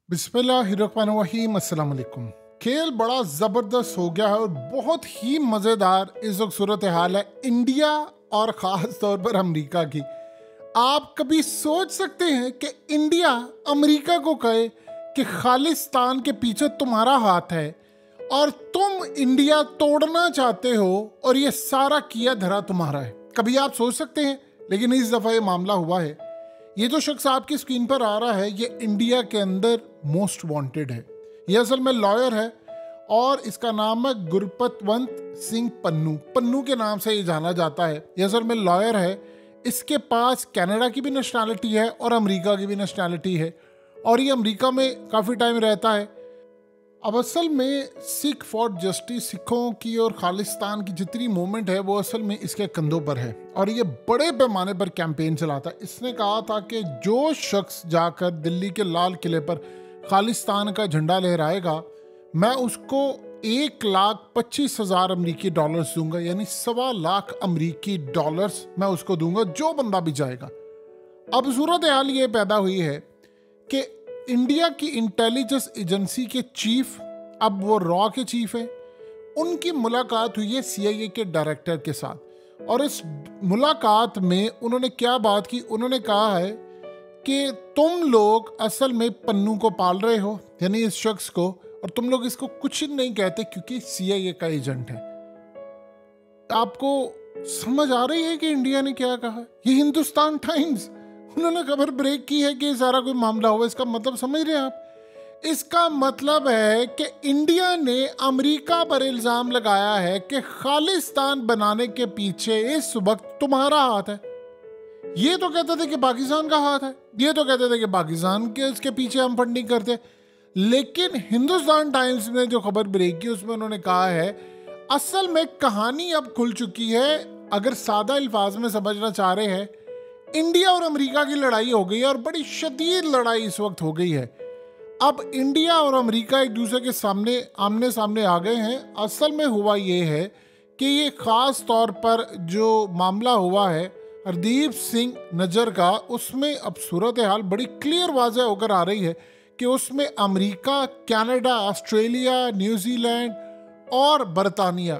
बिस्मिल्लाहिर्रहमानिर्रहीम अस्सलाम वालेकुम। खेल बड़ा ज़बरदस्त हो गया है और बहुत ही मज़ेदार इस वक्त सूरत हाल है इंडिया और ख़ास तौर पर अमेरिका की। आप कभी सोच सकते हैं कि इंडिया अमेरिका को कहे कि खालिस्तान के पीछे तुम्हारा हाथ है और तुम इंडिया तोड़ना चाहते हो और ये सारा किया धरा तुम्हारा है? कभी आप सोच सकते हैं? लेकिन इस दफ़ा ये मामला हुआ है। ये जो शख्स आपकी स्क्रीन पर आ रहा है ये इंडिया के अंदर मोस्ट वांटेड है। ये असल में लॉयर है और इसका नाम है गुरपतवंत सिंह पन्नू। पन्नू के नाम से ये जाना जाता है। ये असल में लॉयर है। इसके पास कनाडा की भी नेशनैलिटी है और अमेरिका की भी नेशनैलिटी है और ये अमेरिका में काफ़ी टाइम रहता है। अब असल में सिख फॉर जस्टिस, सिखों की और खालिस्तान की जितनी मूवमेंट है वो असल में इसके कंधों पर है और ये बड़े पैमाने पर कैंपेन चलाता है। इसने कहा था कि जो शख्स जाकर दिल्ली के लाल किले पर खालिस्तान का झंडा लहराएगा मैं उसको 1,25,000 अमरीकी डॉलर्स दूंगा, यानी 1,25,00,000 अमरीकी डॉलर्स मैं उसको दूंगा जो बंदा भी जाएगा। अब सूरत हाल ये पैदा हुई है कि इंडिया की इंटेलिजेंस एजेंसी के चीफ, अब वो रॉ के चीफ हैं, उनकी मुलाकात हुई है CIA के डायरेक्टर के साथ और इस मुलाकात में उन्होंने क्या बात की? उन्होंने कहा है कि तुम लोग असल में पन्नू को पाल रहे हो, यानी इस शख्स को, और तुम लोग इसको कुछ नहीं कहते क्योंकि CIA का एजेंट है। आपको समझ आ रही है कि इंडिया ने क्या कहा? ये हिंदुस्तान टाइम्स, उन्होंने खबर ब्रेक की है कि सारा कोई मामला हुआ। इसका मतलब समझ रहे हैं आप? इसका मतलब है कि इंडिया ने अमेरिका पर इल्जाम लगाया है कि खालिस्तान बनाने के पीछे इस वक्त तुम्हारा हाथ है। ये तो कहते थे कि पाकिस्तान का हाथ है, ये तो कहते थे कि पाकिस्तान के इसके पीछे हम फंडिंग करते। लेकिन हिंदुस्तान टाइम्स ने जो खबर ब्रेक की उसमें उन्होंने कहा है असल में कहानी अब खुल चुकी है। अगर सादा अल्फाज में समझना चाह रहे हैं, इंडिया और अमेरिका की लड़ाई हो गई है और बड़ी शदीद लड़ाई इस वक्त हो गई है। अब इंडिया और अमेरिका एक दूसरे के सामने आमने सामने आ गए हैं। असल में हुआ ये है कि ये ख़ास तौर पर जो मामला हुआ है हरदीप सिंह नज्जर का, उसमें अब सूरत हाल बड़ी क्लियर वाज़ह होकर आ रही है कि उसमें अमेरिका, कनाडा, ऑस्ट्रेलिया, न्यूजीलैंड और बरतानिया,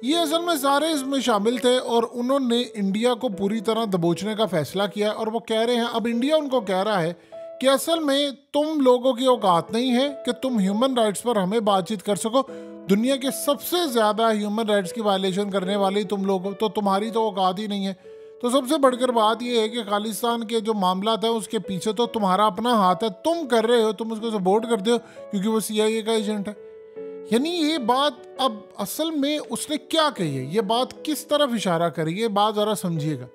ये असल में सारे इसमें शामिल थे और उन्होंने इंडिया को पूरी तरह दबोचने का फैसला किया। और वो कह रहे हैं, अब इंडिया उनको कह रहा है कि असल में तुम लोगों की औकात नहीं है कि तुम ह्यूमन राइट्स पर हमें बातचीत कर सको। दुनिया के सबसे ज़्यादा ह्यूमन राइट्स की वायलेशन करने वाले तुम लोग हो, तो तुम्हारी तो औकात ही नहीं है। तो सबसे बढ़कर बात यह है कि खालिस्तान के जो मामला था उसके पीछे तो तुम्हारा अपना हाथ है, तुम कर रहे हो, तुम उसको सपोर्ट करते हो क्योंकि वो CIA का एजेंट है। यानी ये बात अब असल में उसने क्या कही है, ये बात किस तरफ इशारा करी है, बात ज़रा समझिएगा।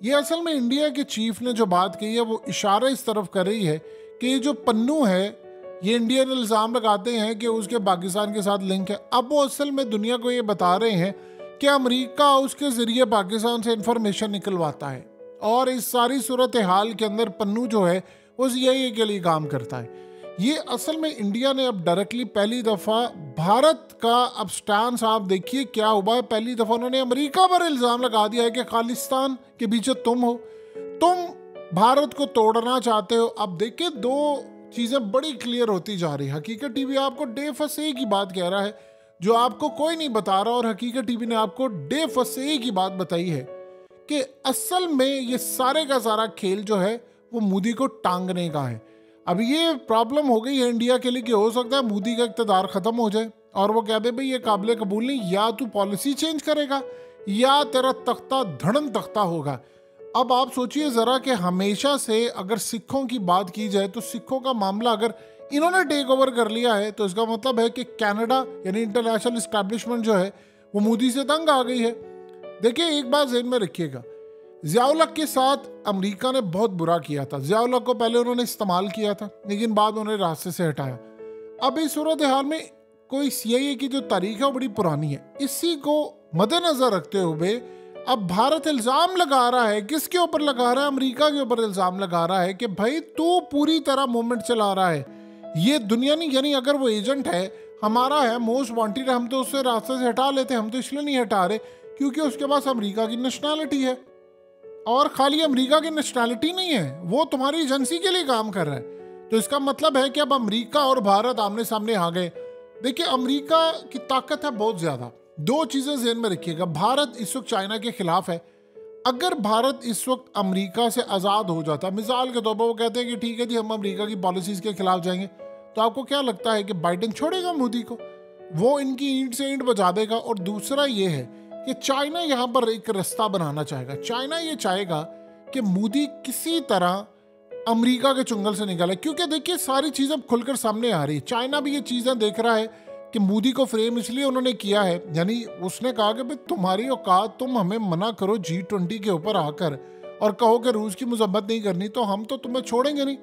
ये असल में इंडिया के चीफ ने जो बात कही है वो इशारा इस तरफ कर रही है कि ये जो पन्नू है ये इंडियन इल्ज़ाम लगाते हैं कि उसके पाकिस्तान के साथ लिंक है। अब वो असल में दुनिया को ये बता रहे हैं कि अमेरिका उसके ज़रिए पाकिस्तान से इंफॉर्मेशन निकलवाता है और इस सारी सूरत हाल के अंदर पन्नू जो है वो CIA के लिए काम करता है। ये असल में इंडिया ने अब डायरेक्टली पहली दफ़ा भारत का अब स्टैंड आप देखिए क्या हुआ है। पहली दफ़ा उन्होंने अमेरिका पर इल्ज़ाम लगा दिया है कि खालिस्तान के पीछे तुम हो, तुम भारत को तोड़ना चाहते हो। अब देखिए दो चीज़ें बड़ी क्लियर होती जा रही है। हकीकत TV आपको डे फर्स्ट एक ही बात कह रहा है जो आपको कोई नहीं बता रहा, और हकीकत TV ने आपको डे फर्स्ट एक ही बात बताई है कि असल में ये सारे का सारा खेल जो है वो मोदी को टांगने का है। अब ये प्रॉब्लम हो गई है इंडिया के लिए कि हो सकता है मोदी का इक़्तिदार ख़त्म हो जाए और वो कह दे भाई ये काबिल कबूल नहीं, या तू पॉलिसी चेंज करेगा या तेरा तख्ता धड़न तख्ता होगा। अब आप सोचिए ज़रा कि हमेशा से अगर सिखों की बात की जाए तो सिखों का मामला अगर इन्होंने टेक ओवर कर लिया है तो इसका मतलब है कि कनाडा यानी इंटरनेशनल इस्टेब्लिशमेंट जो है वो मोदी से तंग आ गई है। देखिए एक बात ज़हन में रखिएगा, ज़िया-उल हक के साथ अमेरिका ने बहुत बुरा किया था। ज़िया-उल हक को पहले उन्होंने इस्तेमाल किया था लेकिन बाद उन्हें रास्ते से हटाया। अब इस सूरत हाल में कोई CIA की जो तारीख है वो बड़ी पुरानी है। इसी को मद्देनज़र रखते हुए अब भारत इल्ज़ाम लगा रहा है, किसके ऊपर लगा रहा है? अमेरिका के ऊपर इल्ज़ाम लगा रहा है कि भाई तू पूरी तरह मूवमेंट चला रहा है, ये दुनिया नहीं, यानी अगर वो एजेंट है हमारा है, मोस्ट वांटेड है, हम तो उससे रास्ते से हटा लेते, हम तो इसलिए नहीं हटा रहे क्योंकि उसके पास अमेरिका की नेशनैलिटी है। और खाली अमेरिका की नेशनैलिटी नहीं है, वो तुम्हारी एजेंसी के लिए काम कर रहा है। तो इसका मतलब है कि अब अमेरिका और भारत आमने सामने आ गए। देखिए, अमेरिका की ताकत है बहुत ज्यादा। दो चीजें ध्यान में रखिएगा, भारत इस वक्त चाइना के खिलाफ है। अगर भारत इस वक्त अमेरिका से आज़ाद हो जाता, मिसाल के तौर पर वो कहते हैं कि ठीक है जी हम अमेरिका की पॉलिसीज के खिलाफ जाएंगे, तो आपको क्या लगता है कि बाइडेन छोड़ेगा मोदी को? वो इनकी ईंट से ईंट बजा देगा। और दूसरा ये है कि चाइना यहाँ पर एक रास्ता बनाना चाहेगा। चाइना ये चाहेगा कि मोदी किसी तरह अमेरिका के चुंगल से निकाले, क्योंकि देखिए सारी चीज़ें खुलकर सामने आ रही है। चाइना भी ये चीज़ें देख रहा है कि मोदी को फ्रेम इसलिए उन्होंने किया है, यानी उसने कहा कि भाई तुम्हारी औकात, तुम हमें मना करो G20 के ऊपर आकर और कहो कि रूस की मजम्मत नहीं करनी, तो हम तो तुम्हें छोड़ेंगे नहीं,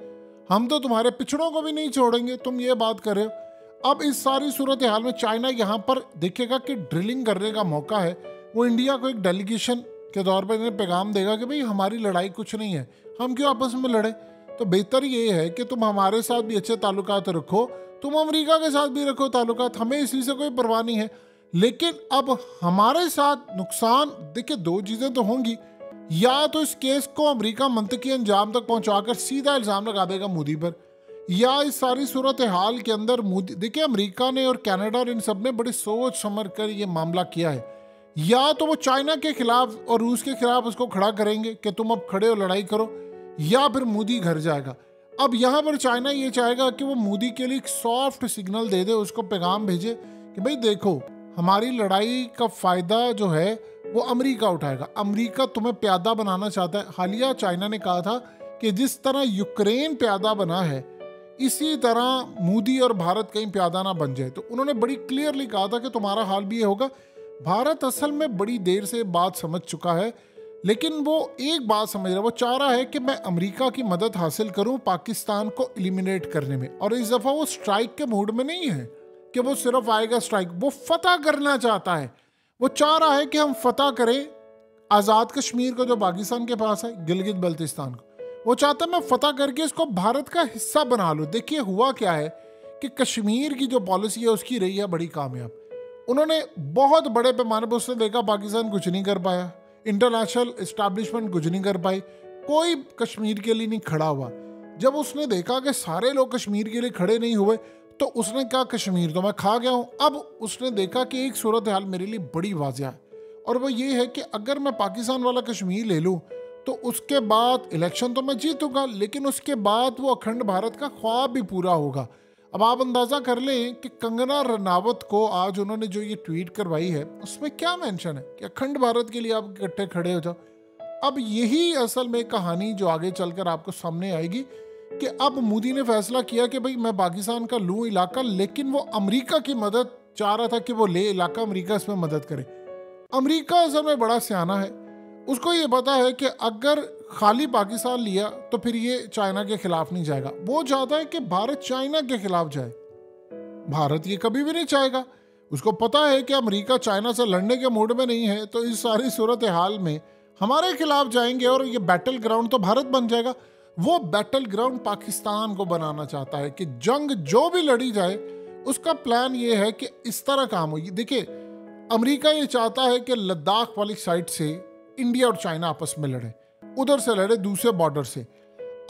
हम तो तुम्हारे पिछड़ों को भी नहीं छोड़ेंगे। तुम ये बात कर रहे हो। अब इस सारी सूरत हाल में चाइना यहाँ पर देखेगा कि ड्रिलिंग करने का मौका है। वो इंडिया को एक डेलीगेशन के तौर पर इन्हें पैगाम देगा कि भाई हमारी लड़ाई कुछ नहीं है, हम क्यों आपस में लड़े, तो बेहतर ये है कि तुम हमारे साथ भी अच्छे ताल्लुकात रखो, तुम अमेरिका के साथ भी रखो ताल्लुकात, हमें इसी से कोई परवाह नहीं है। लेकिन अब हमारे साथ नुकसान, देखिए दो चीज़ें तो होंगी, या तो इस केस को अमेरिका मंतकी अंजाम तक पहुंचाकर सीधा इल्ज़ाम लगा देगा मोदी पर, या इस सारी सूरत हाल के अंदर मोदी, देखिए अमेरिका ने और कनाडा और इन सब ने बड़ी सोच समझ कर ये मामला किया है, या तो वो चाइना के खिलाफ और रूस के खिलाफ उसको खड़ा करेंगे कि तुम अब खड़े हो लड़ाई करो, या फिर मोदी घर जाएगा। अब यहाँ पर चाइना ये चाहेगा कि वो मोदी के लिए एक सॉफ्ट सिग्नल दे दे, उसको पैगाम भेजे कि भाई देखो हमारी लड़ाई का फ़ायदा जो है वो अमेरिका उठाएगा, अमेरिका तुम्हें प्यादा बनाना चाहता है। हालिया चाइना ने कहा था कि जिस तरह यूक्रेन प्यादा बना है इसी तरह मोदी और भारत कहीं प्यादा ना बन जाए। तो उन्होंने बड़ी क्लियरली कहा था कि तुम्हारा हाल भी ये होगा। भारत असल में बड़ी देर से बात समझ चुका है, लेकिन वो एक बात समझ रहा है, वो चाह रहा है कि मैं अमेरिका की मदद हासिल करूं पाकिस्तान को एलिमिनेट करने में। और इस दफ़ा वो स्ट्राइक के मूड में नहीं है कि वो सिर्फ आएगा स्ट्राइक, वो फतह करना चाहता है। वो चाह रहा है कि हम फतह करें आज़ाद कश्मीर को जो पाकिस्तान के पास है, गिलगित बल्तिस्तान को। वो चाहता है मैं फतह करके इसको भारत का हिस्सा बना लूँ। देखिए हुआ क्या है कि कश्मीर की जो पॉलिसी है उसकी रही है बड़ी कामयाब। उन्होंने बहुत बड़े पैमाने पर, उसने देखा पाकिस्तान कुछ नहीं कर पाया, इंटरनेशनल इस्टेब्लिशमेंट कुछ नहीं कर पाई, कोई कश्मीर के लिए नहीं खड़ा हुआ। जब उसने देखा कि सारे लोग कश्मीर के लिए खड़े नहीं हुए, तो उसने कहा कश्मीर तो मैं खा गया हूँ। अब उसने देखा कि एक सूरत हाल मेरे लिए बड़ी वाज़ेह है, और वो ये है कि अगर मैं पाकिस्तान वाला कश्मीर ले लूँ तो उसके बाद इलेक्शन तो मैं जीतूंगा, लेकिन उसके बाद वो अखंड भारत का ख्वाब भी पूरा होगा। अब आप अंदाज़ा कर लें कि कंगना रनावत को आज उन्होंने जो ये ट्वीट करवाई है उसमें क्या मेंशन है कि अखंड भारत के लिए आप इकट्ठे खड़े हो जाओ। अब यही असल में कहानी जो आगे चलकर आपको सामने आएगी कि अब मोदी ने फैसला किया कि भाई मैं पाकिस्तान का लूँ इलाका, लेकिन वो अमेरिका की मदद चाह रहा था कि वो ले इलाका, अमेरिका इसमें मदद करे। अमेरिका असल में बड़ा सियाना है, उसको ये पता है कि अगर खाली पाकिस्तान लिया तो फिर ये चाइना के खिलाफ नहीं जाएगा। वो चाहता है कि भारत चाइना के खिलाफ जाए, भारत ये कभी भी नहीं चाहेगा। उसको पता है कि अमेरिका चाइना से लड़ने के मूड में नहीं है, तो इस सारी सूरत हाल में हमारे खिलाफ जाएंगे और ये बैटल ग्राउंड तो भारत बन जाएगा। वो बैटल ग्राउंड पाकिस्तान को बनाना चाहता है कि जंग जो भी लड़ी जाए उसका प्लान ये है कि इस तरह काम हो। देखिए अमेरिका ये चाहता है कि लद्दाख वाली साइड से इंडिया और चाइना आपस में लड़े, उधर से लड़े दूसरे बॉर्डर से।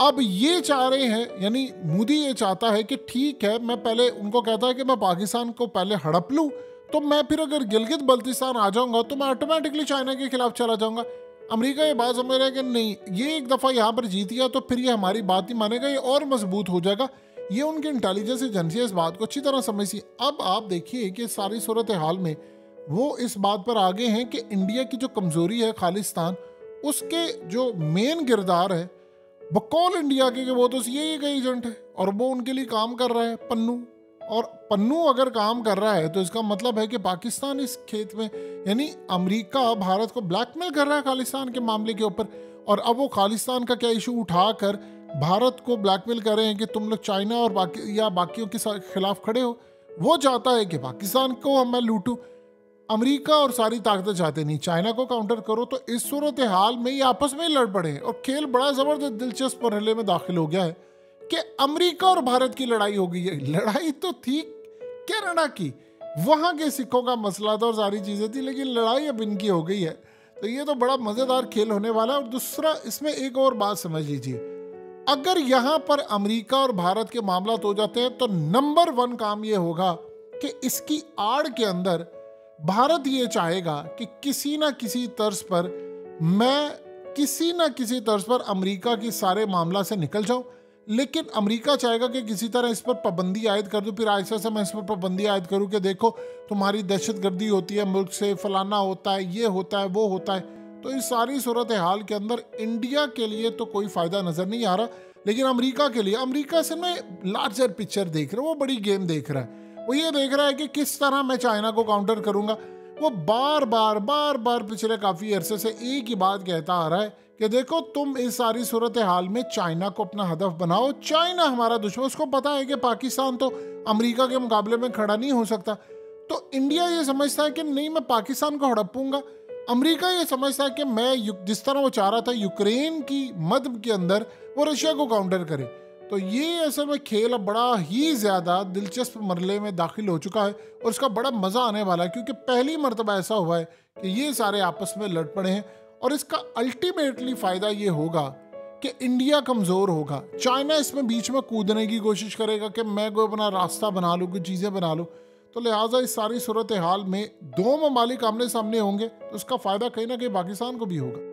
अब ये चाह रहे हैं, यानी मोदी ये चाहता है कि ठीक है मैं पहले उनको कहता है कि मैं पाकिस्तान को पहले हड़प लूँ, तो मैं फिर अगर गिलगित बल्तिस्तान आ जाऊंगा तो मैं ऑटोमेटिकली चाइना के खिलाफ चला जाऊंगा। अमेरिका ये बात समझ रहा है कि नहीं, ये एक दफ़ा यहाँ पर जीत गया तो फिर ये हमारी बात ही मानेगा, ये और मजबूत हो जाएगा। ये उनकी इंटेलिजेंस एजेंसी इस बात को अच्छी तरह समझती है। अब आप देखिए कि सारी सूरत हाल में वो इस बात पर आगे हैं कि इंडिया की जो कमज़ोरी है खालिस्तान, उसके जो मेन किरदार है बकौल इंडिया के, वो तो सीआईए का एजेंट है और वो उनके लिए काम कर रहा है पन्नू। और पन्नू अगर काम कर रहा है तो इसका मतलब है कि पाकिस्तान इस खेत में, यानी अमेरिका भारत को ब्लैकमेल कर रहा है खालिस्तान के मामले के ऊपर। और अब वो खालिस्तान का क्या इशू उठाकर भारत को ब्लैकमेल कर रहे हैं कि तुम लोग चाइना और बाकियों के खिलाफ खड़े हो। वो चाहता है कि पाकिस्तान को मैं लूटूं। अमेरिका और सारी ताकतें चाहते नहीं चाइना को काउंटर करो। तो इस सूरत हाल में ये आपस में ही लड़ पड़े हैं और खेल बड़ा ज़बरदस्त दिलचस्प मरहले में दाखिल हो गया है कि अमेरिका और भारत की लड़ाई हो गई है। लड़ाई तो थी कनाडा की, वहाँ के सिखों का मसला था और सारी चीज़ें थी, लेकिन लड़ाई अब इनकी हो गई है। तो ये तो बड़ा मज़ेदार खेल होने वाला है। और दूसरा इसमें एक और बात समझ लीजिए, अगर यहां पर अमेरिका और भारत के मामला हो जाते हैं तो नंबर 1 काम यह होगा कि इसकी आड़ के अंदर भारत ये चाहेगा कि किसी ना किसी तर्ज पर अमेरिका की सारे मामला से निकल जाऊं, लेकिन अमेरिका चाहेगा कि किसी तरह इस पर पाबंदी आयद कर दूं, फिर ऐसा से मैं इस पर पाबंदी आयद करूं कि देखो तुम्हारी दहशतगर्दी होती है मुल्क से, फलाना होता है, ये होता है, वो होता है। तो इस सारी सूरत हाल के अंदर इंडिया के लिए तो कोई फ़ायदा नज़र नहीं आ रहा, लेकिन अमेरिका के लिए, अमेरिका से मैं लार्जर पिक्चर देख रहा हूँ, वो बड़ी गेम देख रहा है। वो ये देख रहा है कि किस तरह मैं चाइना को काउंटर करूँगा। वो बार बार पिछले काफ़ी अरसे से एक ही बात कहता आ रहा है कि देखो तुम इस सारी सूरत हाल में चाइना को अपना हदफ बनाओ, चाइना हमारा दुश्मन। उसको पता है कि पाकिस्तान तो अमेरिका के मुकाबले में खड़ा नहीं हो सकता। तो इंडिया ये समझता है कि नहीं, मैं पाकिस्तान को हड़पूंगा। अमेरिका ये समझता है कि मैं जिस तरह वो चाह रहा था यूक्रेन की मध्य के अंदर वो रशिया को काउंटर करे। तो ये असल में खेल अब बड़ा ही ज़्यादा दिलचस्प मरले में दाखिल हो चुका है और इसका बड़ा मज़ा आने वाला है, क्योंकि पहली मरतबा ऐसा हुआ है कि ये सारे आपस में लड़ पड़े हैं। और इसका अल्टीमेटली फ़ायदा ये होगा कि इंडिया कमज़ोर होगा, चाइना इसमें बीच में कूदने की कोशिश करेगा कि मैं कोई अपना रास्ता बना लूँ, कुछ चीज़ें बना लूँ। तो लिहाजा इस सारी सूरत हाल में 2 ममालिक आमने सामने होंगे तो उसका फ़ायदा कहीं ना कहीं पाकिस्तान को भी होगा।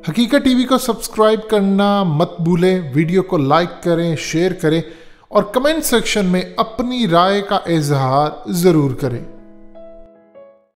हकीकत टीवी को सब्सक्राइब करना मत भूलें, वीडियो को लाइक करें, शेयर करें और कमेंट सेक्शन में अपनी राय का इजहार ज़रूर करें।